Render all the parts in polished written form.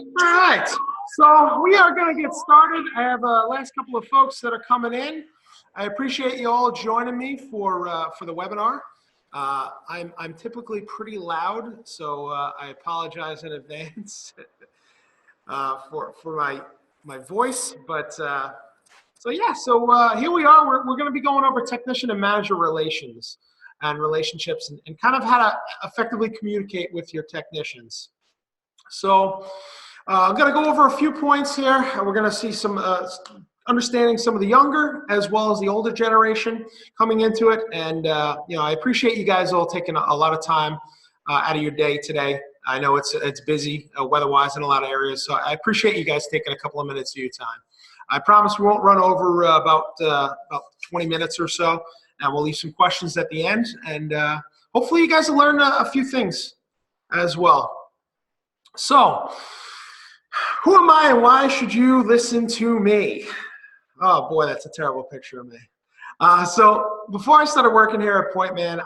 All right, so we are going to get started. I have last couple of folks that are coming in. I appreciate you all joining me for the webinar. I'm typically pretty loud, so I apologize in advance for my voice. But so yeah, so here we are. We're going to be going over technician and manager relations and relationships, and kind of how to effectively communicate with your technicians. So I'm going to go over a few points here. We're going to see some understanding some of the younger as well as the older generation coming into it. And I appreciate you guys all taking a lot of time out of your day today. I know it's busy weather-wise in a lot of areas, so I appreciate you guys taking a couple of minutes of your time. I promise we won't run over about 20 minutes or so, and we'll leave some questions at the end. And hopefully you guys will learn a few things as well. So, who am I and why should you listen to me? Oh boy, that's a terrible picture of me. So before I started working here at PointMan,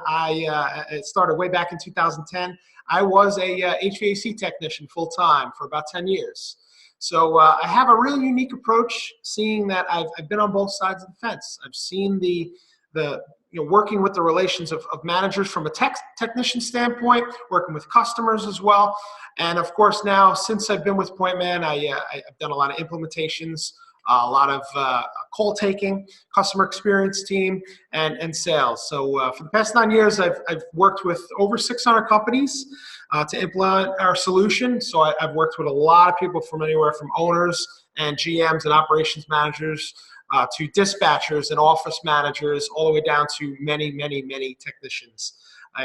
it started way back in 2010. I was a HVAC technician full-time for about 10 years. So I have a really unique approach, seeing that I've been on both sides of the fence. I've seen the working with the relations of managers from a technician standpoint, working with customers as well. And of course now, since I've been with PointMan, I've done a lot of implementations, a lot of call taking, customer experience team, and sales. So for the past 9 years, I've worked with over 600 companies to implement our solution. So I've worked with a lot of people from anywhere from owners and GMs and operations managers to dispatchers and office managers, all the way down to many, many, many technicians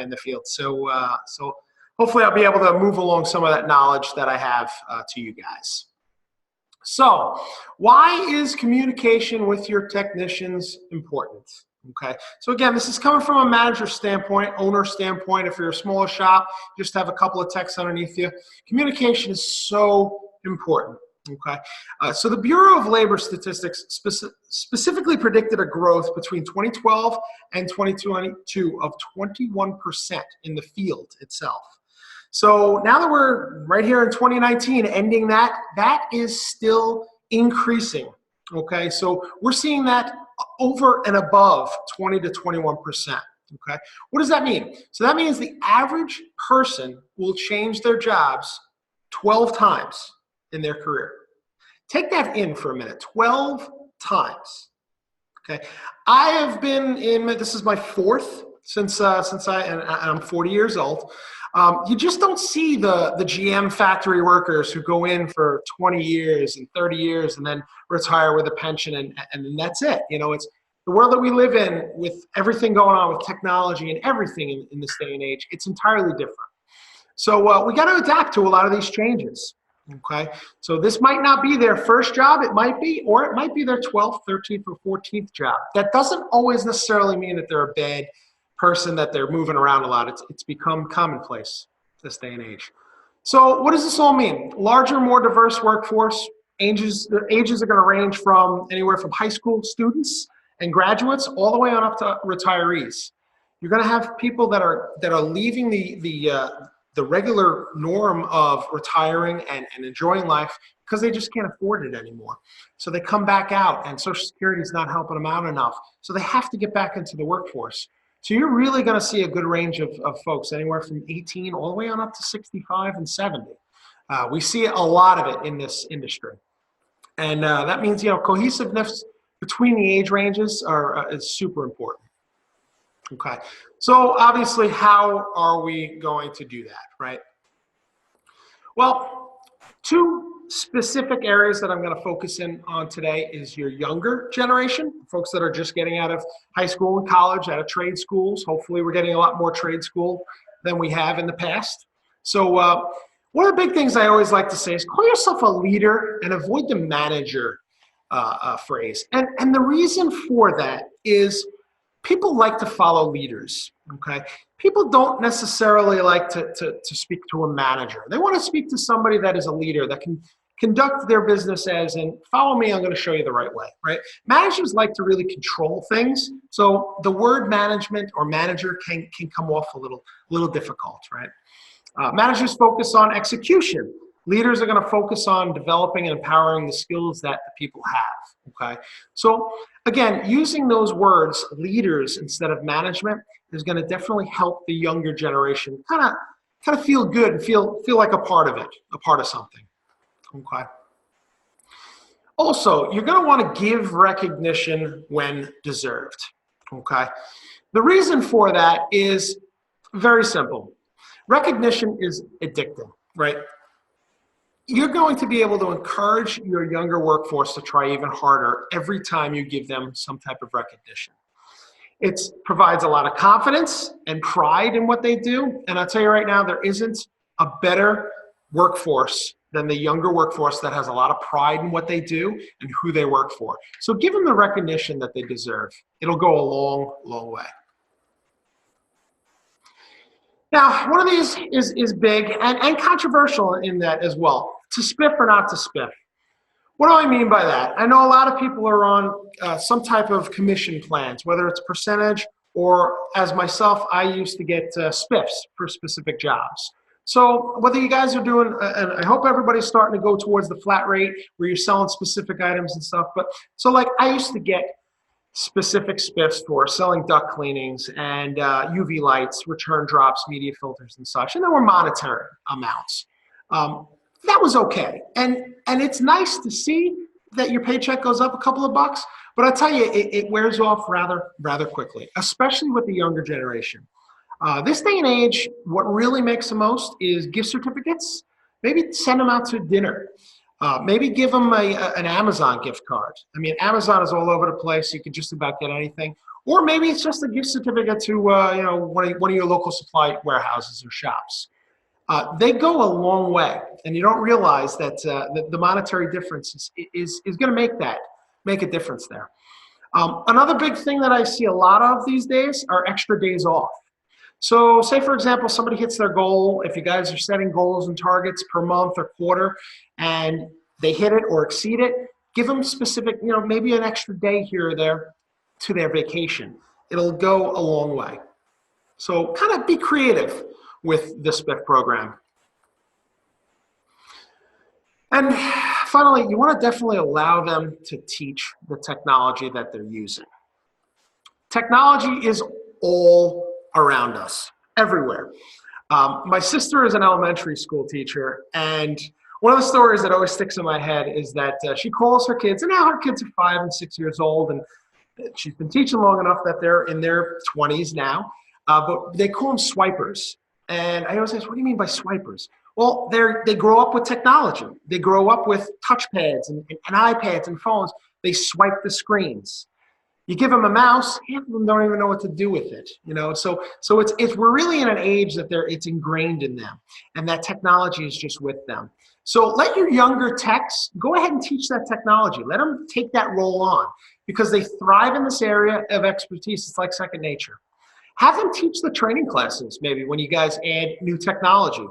in the field. So hopefully I'll be able to move along some of that knowledge that I have to you guys. So why is communication with your technicians important? Okay, so again, this is coming from a manager standpoint, owner standpoint. If you're a smaller shop, just have a couple of techs underneath you. Communication is so important. Okay, so the Bureau of Labor Statistics specifically predicted a growth between 2012 and 2022 of 21% in the field itself. So now that we're right here in 2019, ending that is still increasing. Okay, so we're seeing that over and above 20 to 21%. Okay, what does that mean? So that means the average person will change their jobs 12 times in their career. Take that in for a minute, 12 times. Okay, I have been in, this is my fourth since I'm 40 years old. You just don't see the GM factory workers who go in for 20 years and 30 years and then retire with a pension and that's it. You know, it's the world that we live in with everything going on with technology and everything in this day and age. It's entirely different. So we got to adapt to a lot of these changes. Okay, so this might not be their first job, it might be, or it might be their 12th, 13th, or 14th job. That doesn't always necessarily mean that they're a bad person, that they're moving around a lot. It's become commonplace this day and age. So what does this all mean? Larger, more diverse workforce. Ages are going to range from anywhere from high school students and graduates all the way on up to retirees. You're going to have people that are leaving the regular norm of retiring and enjoying life because they just can't afford it anymore. So they come back out and Social Security is not helping them out enough. So they have to get back into the workforce. So you're really going to see a good range of folks, anywhere from 18 all the way on up to 65 and 70. We see a lot of it in this industry. And that means, cohesiveness between the age ranges is super important. Okay, so obviously, how are we going to do that, right? Well, two specific areas that I'm going to focus in on today is your younger generation, folks that are just getting out of high school and college, out of trade schools. Hopefully, we're getting a lot more trade school than we have in the past. So one of the big things I always like to say is call yourself a leader and avoid the manager phrase. And the reason for that is people like to follow leaders, okay? People don't necessarily like to speak to a manager. They want to speak to somebody that is a leader, that can conduct their business as, and follow me, I'm going to show you the right way, right? Managers like to really control things. So the word management or manager can come off a little difficult, right? Managers focus on execution. Leaders are going to focus on developing and empowering the skills that the people have, okay? So again, using those words, leaders instead of management, is going to definitely help the younger generation kind of feel good and feel like a part of it, a part of something, okay? Also, you're going to want to give recognition when deserved, okay? The reason for that is very simple. Recognition is addicting, right? You're going to be able to encourage your younger workforce to try even harder every time you give them some type of recognition. It provides a lot of confidence and pride in what they do. And I'll tell you right now, there isn't a better workforce than the younger workforce that has a lot of pride in what they do and who they work for. So give them the recognition that they deserve. It'll go a long, long way. Now, one of these is big and controversial in that as well. To spiff or not to spiff. What do I mean by that? I know a lot of people are on some type of commission plans, whether it's percentage or, as myself, I used to get spiffs for specific jobs. So whether you guys are doing, and I hope everybody's starting to go towards the flat rate where you're selling specific items and stuff, but so like I used to get specific spiffs for selling duct cleanings and UV lights, return drops, media filters and such, and there were monetary amounts. That was okay, and it's nice to see that your paycheck goes up a couple of bucks, but I tell you, it wears off rather quickly, especially with the younger generation. This day and age, what really makes the most is gift certificates. Maybe send them out to dinner. Maybe give them an Amazon gift card. I mean, Amazon is all over the place. You can just about get anything. Or maybe it's just a gift certificate to one of your local supply warehouses or shops. They go a long way, and you don't realize that the monetary difference is going to make a difference there. Another big thing that I see a lot of these days are extra days off. So say, for example, somebody hits their goal. If you guys are setting goals and targets per month or quarter, and they hit it or exceed it, give them specific, maybe an extra day here or there to their vacation. It'll go a long way. So kind of be creative with the spiff program. And finally, you want to definitely allow them to teach the technology that they're using. Technology is all around us, everywhere. My sister is an elementary school teacher, and one of the stories that always sticks in my head is that she calls her kids, and now her kids are 5 and 6 years old, and she's been teaching long enough that they're in their 20s now, but they call them swipers. And I always ask, what do you mean by swipers? Well, they grow up with technology. They grow up with touchpads and iPads and phones. They swipe the screens. You give them a mouse, half of them don't even know what to do with it. So we're really in an age that it's ingrained in them, and that technology is just with them. So let your younger techs go ahead and teach that technology. Let them take that role on, because they thrive in this area of expertise. It's like second nature. Have them teach the training classes, maybe, when you guys add new technology.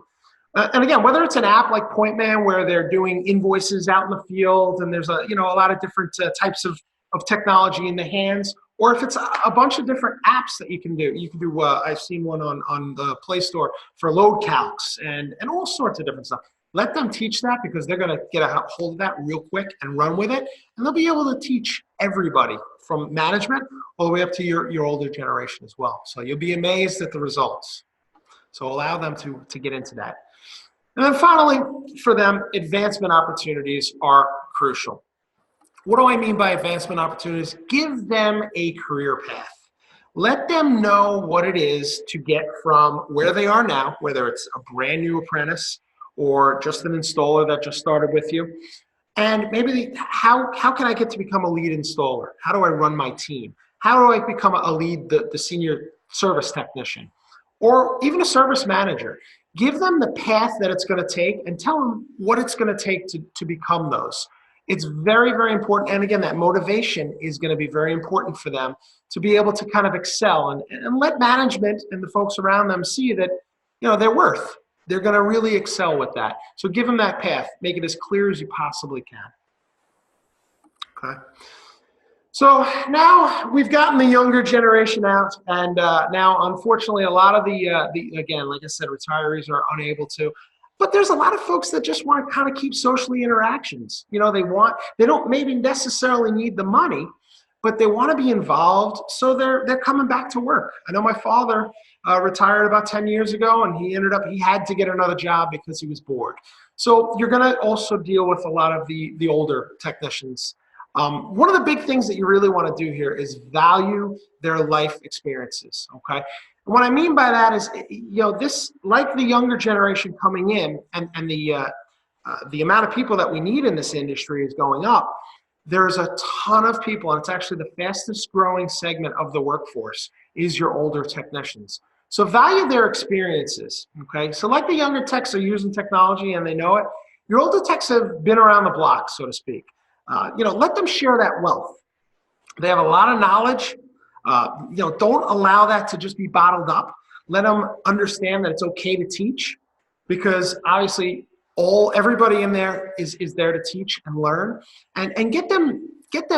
And again, whether it's an app like PointMan where they're doing invoices out in the field, and there's a lot of different types of technology in the hands, or if it's a bunch of different apps that you can do. You can do, I've seen one on the Play Store for load calcs and all sorts of different stuff. Let them teach that, because they're going to get a hold of that real quick and run with it, and they'll be able to teach everybody from management all the way up to your older generation as well. So you'll be amazed at the results. So allow them to get into that. And then finally, for them, advancement opportunities are crucial. What do I mean by advancement opportunities? Give them a career path. Let them know what it is to get from where they are now, whether it's a brand new apprentice or just an installer that just started with you. And maybe how can I get to become a lead installer? How do I run my team? How do I become a lead, the senior service technician? Or even a service manager. Give them the path that it's going to take, and tell them what it's going to take to become those. It's very, very important. And again, that motivation is going to be very important for them to be able to kind of excel and let management and the folks around them see that, they're worth. They're going to really excel with that. So give them that path. Make it as clear as you possibly can. Okay. So now we've gotten the younger generation out, and now, unfortunately, a lot of the again, like I said, retirees are unable to. But there's a lot of folks that just want to kind of keep socially interactions. You know, they don't maybe necessarily need the money, but they want to be involved, so they're coming back to work. I know my father retired about 10 years ago, and he had to get another job because he was bored. So you're going to also deal with a lot of the older technicians. One of the big things that you really want to do here is value their life experiences, okay? And what I mean by that is, you know, this, like the younger generation coming in, and the amount of people that we need in this industry is going up. There's a ton of people, and it's actually the fastest growing segment of the workforce is your older technicians. So value their experiences, okay? So like the younger techs are using technology and they know it, your older techs have been around the block, so to speak. You know, let them share that wealth. They have a lot of knowledge. You know, don't allow that to just be bottled up. Let them understand that it's okay to teach, because obviously everybody in there is there to teach and learn, and get them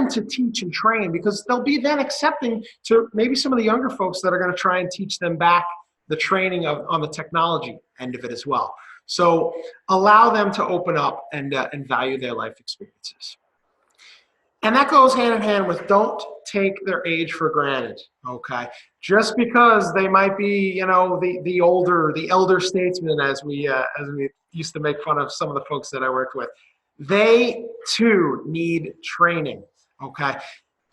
to teach and train, because they'll be then accepting to maybe some of the younger folks that are going to try and teach them back the training on the technology end of it as well. So allow them to open up and value their life experiences. And that goes hand in hand with don't take their age for granted, okay? Just because they might be, you know, the elder statesman, as we used to make fun of some of the folks that I worked with, they too need training, okay?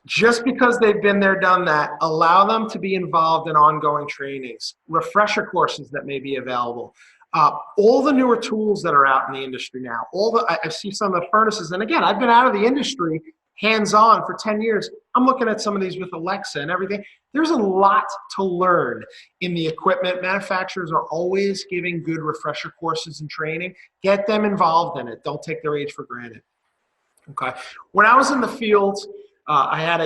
Just because they've been there, done that, allow them to be involved in ongoing trainings, refresher courses that may be available. All the newer tools that are out in the industry now, I see some of the furnaces, and again, I've been out of the industry hands-on for 10 years. I'm looking at some of these with Alexa and everything. There's a lot to learn in the equipment. Manufacturers are always giving good refresher courses and training. Get them involved in it. Don't take their age for granted. Okay. When I was in the field, I had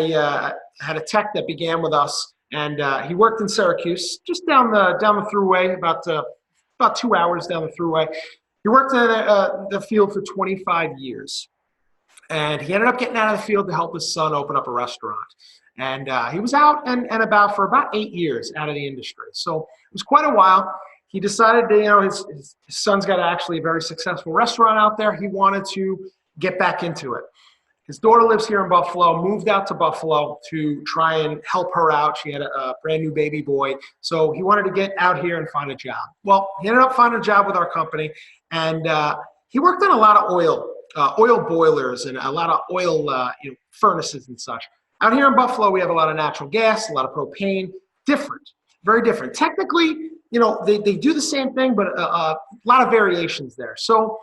a tech that began with us, and he worked in Syracuse, just down the thruway, about 2 hours down the thruway. He worked in the field for 25 years. And he ended up getting out of the field to help his son open up a restaurant. And he was out and about for about 8 years out of the industry. So it was quite a while. He decided to, you know, his son's got actually a very successful restaurant out there. He wanted to get back into it. His daughter lives here in Buffalo, moved out to Buffalo to try and help her out. She had a brand new baby boy. So he wanted to get out here and find a job. Well, he ended up finding a job with our company, and he worked on a lot of oil boilers and a lot of oil furnaces and such. Out here in Buffalo, we have a lot of natural gas, a lot of propane, very different. Technically, you know, they do the same thing, but a lot of variations there. So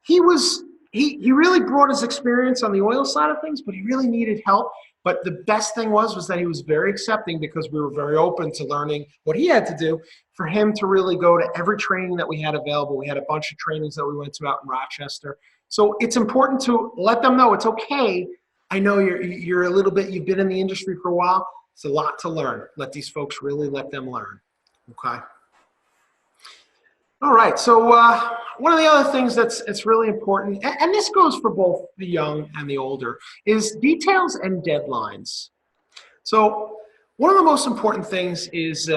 he really brought his experience on the oil side of things, but he really needed help. But the best thing was that he was very accepting, because we were very open to learning what he had to do, for him to really go to every training that we had available. We had a bunch of trainings that we went to out in Rochester. So it's important to let them know it's okay. I know you're a little bit, you've been in the industry for a while. It's a lot to learn. Let these folks really let them learn, okay? All right, so one of the other things that's really important, and this goes for both the young and the older, is details and deadlines. So one of the most important things is,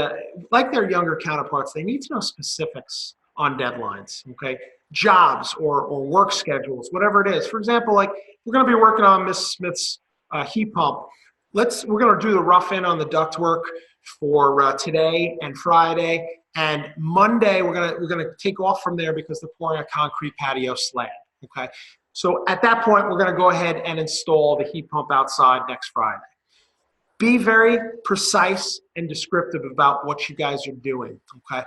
like their younger counterparts, they need to know specifics on deadlines, okay? Jobs or work schedules, whatever it is. For example, like we're going to be working on Miss Smith's heat pump. We're going to do the rough in on the ductwork for today and Friday, and Monday we're going to take off from there because they're pouring a concrete patio slab. Okay, so at that point we're going to go ahead and install the heat pump outside next Friday. Be very precise and descriptive about what you guys are doing. Okay.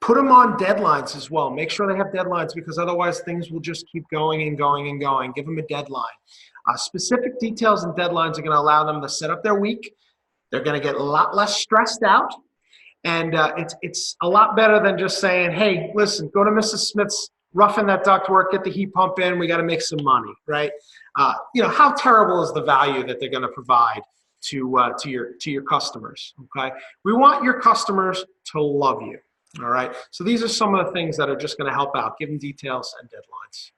Put them on deadlines as well. Make sure they have deadlines, because otherwise things will just keep going and going and going. Give them a deadline. Specific details and deadlines are going to allow them to set up their week. They're going to get a lot less stressed out. And it's a lot better than just saying, hey, listen, go to Mrs. Smith's, roughen that ductwork, get the heat pump in, we got to make some money, right? You know, how terrible is the value that they're going to provide to your customers, okay? We want your customers to love you. All right, so these are some of the things that are just going to help out. Give them details and deadlines.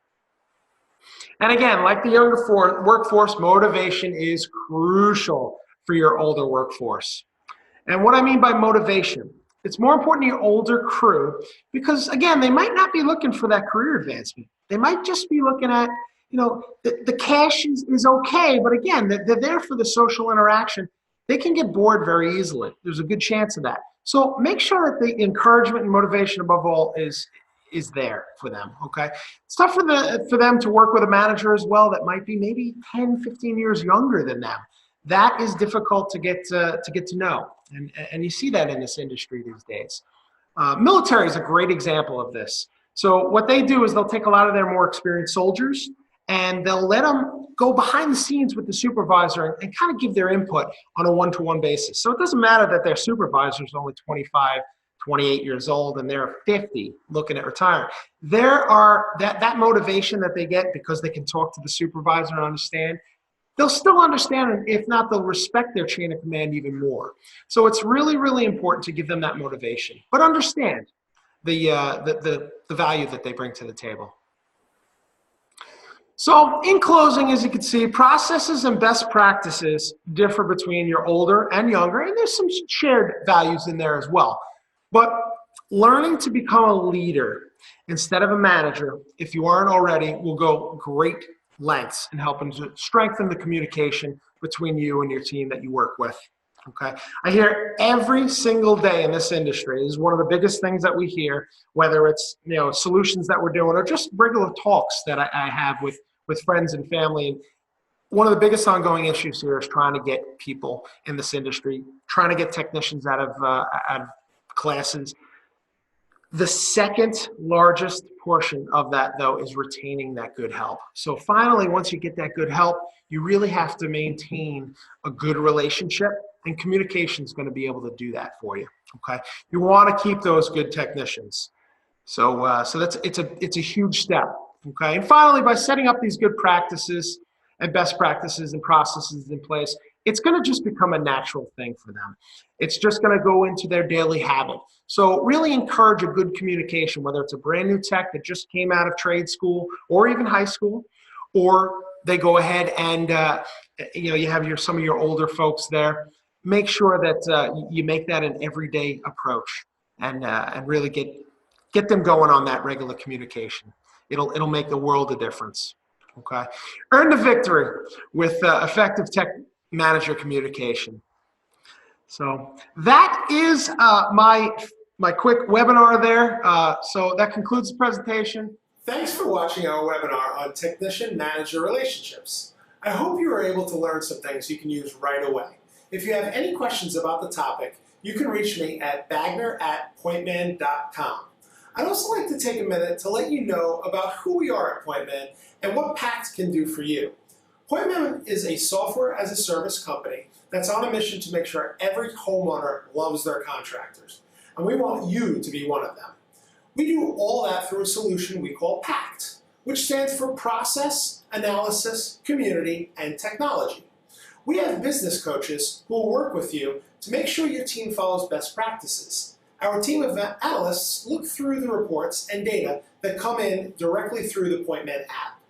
And again, like the younger workforce, motivation is crucial for your older workforce. And what I mean by motivation It's more important to your older crew because, again, they might not be looking for that career advancement. They might just be looking at, the cash is okay, but again, they're there for the social interaction. They can get bored very easily. There's a good chance of that. So make sure that the encouragement and motivation above all is there for them, okay? It's tough for them to work with a manager as well that might be maybe 10, 15 years younger than them. That is difficult to get to know, and you see that in this industry these days. Military is a great example of this. So what they do is they'll take a lot of their more experienced soldiers and they'll let them go behind the scenes with the supervisor and kind of give their input on a one-to-one basis. So it doesn't matter that their supervisor is only 25, 28 years old and they're 50 looking at retiring. There are that motivation that they get because they can talk to the supervisor and understand. They'll still understand, and if not, they'll respect their chain of command even more. So it's really, really important to give them that motivation, but understand the value that they bring to the table. So in closing, as you can see, processes and best practices differ between your older and younger, and there's some shared values in there as well. But learning to become a leader instead of a manager, if you aren't already, will go great lengths in helping to strengthen the communication between you and your team that you work with. Okay, I hear every single day in this industry, this is one of the biggest things that we hear, whether it's solutions that we're doing or just regular talks that I have with friends and family. And one of the biggest ongoing issues here is trying to get people in this industry, trying to get technicians out of classes. The second largest portion of that, though, is retaining that good help. So finally, once you get that good help, you really have to maintain a good relationship, and communication is going to be able to do that for you. Okay, you want to keep those good technicians. So it's a huge step. Okay, and finally, by setting up these good practices and best practices and processes in place, it's going to just become a natural thing for them. It's just going to go into their daily habit. So really encourage a good communication, whether it's a brand new tech that just came out of trade school or even high school, or they go ahead and you have some of your older folks there. Make sure that you make that an everyday approach and really get them going on that regular communication. It'll make the world a difference. Okay, earn the victory with effective tech manager communication. So that is my quick webinar there. So that concludes the presentation. Thanks for watching our webinar on technician-manager relationships. I hope you were able to learn some things you can use right away. If you have any questions about the topic, you can reach me at bagner@pointman.com. I'd also like to take a minute to let you know about who we are at PointMan and what PACT can do for you. PointMan is a software-as-a-service company that's on a mission to make sure every homeowner loves their contractors, and we want you to be one of them. We do all that through a solution we call PACT, which stands for Process, Analysis, Community, and Technology. We have business coaches who will work with you to make sure your team follows best practices. Our team of analysts look through the reports and data that come in directly through the PointMan app.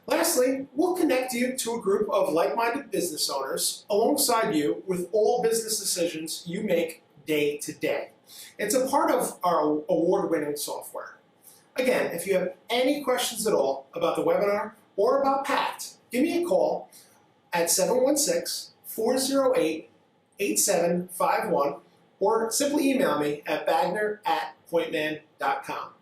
Lastly, we'll connect you to a group of like-minded business owners alongside you with all business decisions you make day to day. It's a part of our award-winning software. Again, if you have any questions at all about the webinar or about PACT, give me a call at 716-408-8751 or simply email me at bagner@pointman.com.